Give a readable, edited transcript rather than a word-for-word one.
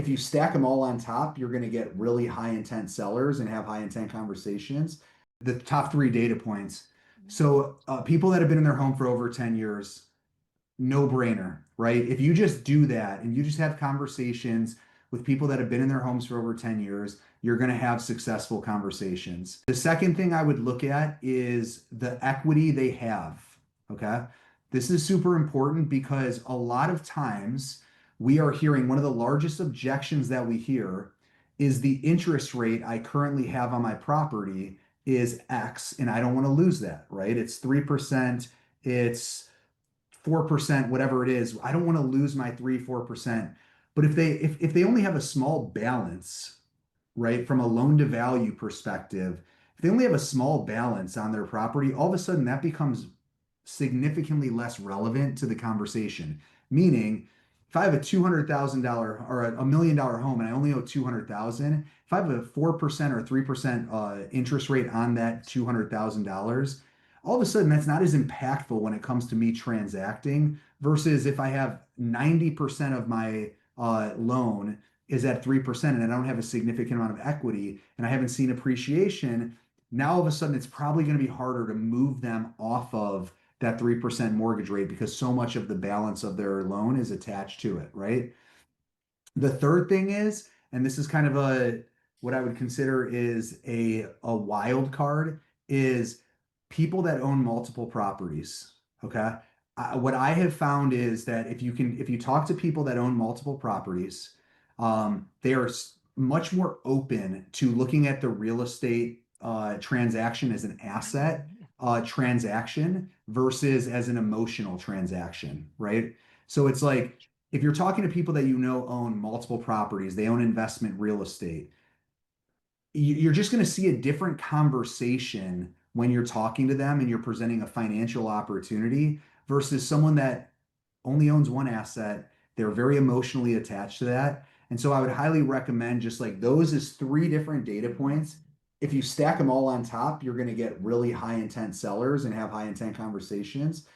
if you stack them all on top, you're going to get really high intent sellers and have high intent conversations. The top three data points. So people that have been in their home for over 10 years, no brainer, right? If you just do that and you just have conversations with people that have been in their homes for over 10 years, you're going to have successful conversations. The second thing I would look at is the equity they have. Okay. This is super important because a lot of times we are hearing one of the largest objections that we hear is the interest rate I currently have on my property is X and I don't want to lose that, right? It's 3%, it's 4%, whatever it is. I don't want to lose my 3, 4%. But if they only have a small balance, right, from a loan to value perspective, if they only have a small balance on their property, all of a sudden that becomes significantly less relevant to the conversation. Meaning, if I have a $200,000 or a $1 million home and I only owe 200,000, if I have a 4% or 3% interest rate on that $200,000, all of a sudden that's not as impactful when it comes to me transacting versus if I have 90% of my loan is at 3% and I don't have a significant amount of equity and I haven't seen appreciation. Now all of a sudden it's probably going to be harder to move them off of that 3% mortgage rate because so much of the balance of their loan is attached to it, right? The third thing is, and this is kind of what I would consider is a wild card, is people that own multiple properties. Okay. What I have found is that if you talk to people that own multiple properties, they are much more open to looking at the real estate transaction as an asset transaction versus as an emotional transaction, right? So it's like if you're talking to people that you know own multiple properties, they own investment real estate, you're just going to see a different conversation when you're talking to them and you're presenting a financial opportunity versus someone that only owns one asset. They're very emotionally attached to that. And so I would highly recommend just like those as three different data points. If you stack them all on top, you're going to get really high intent sellers and have high intent conversations.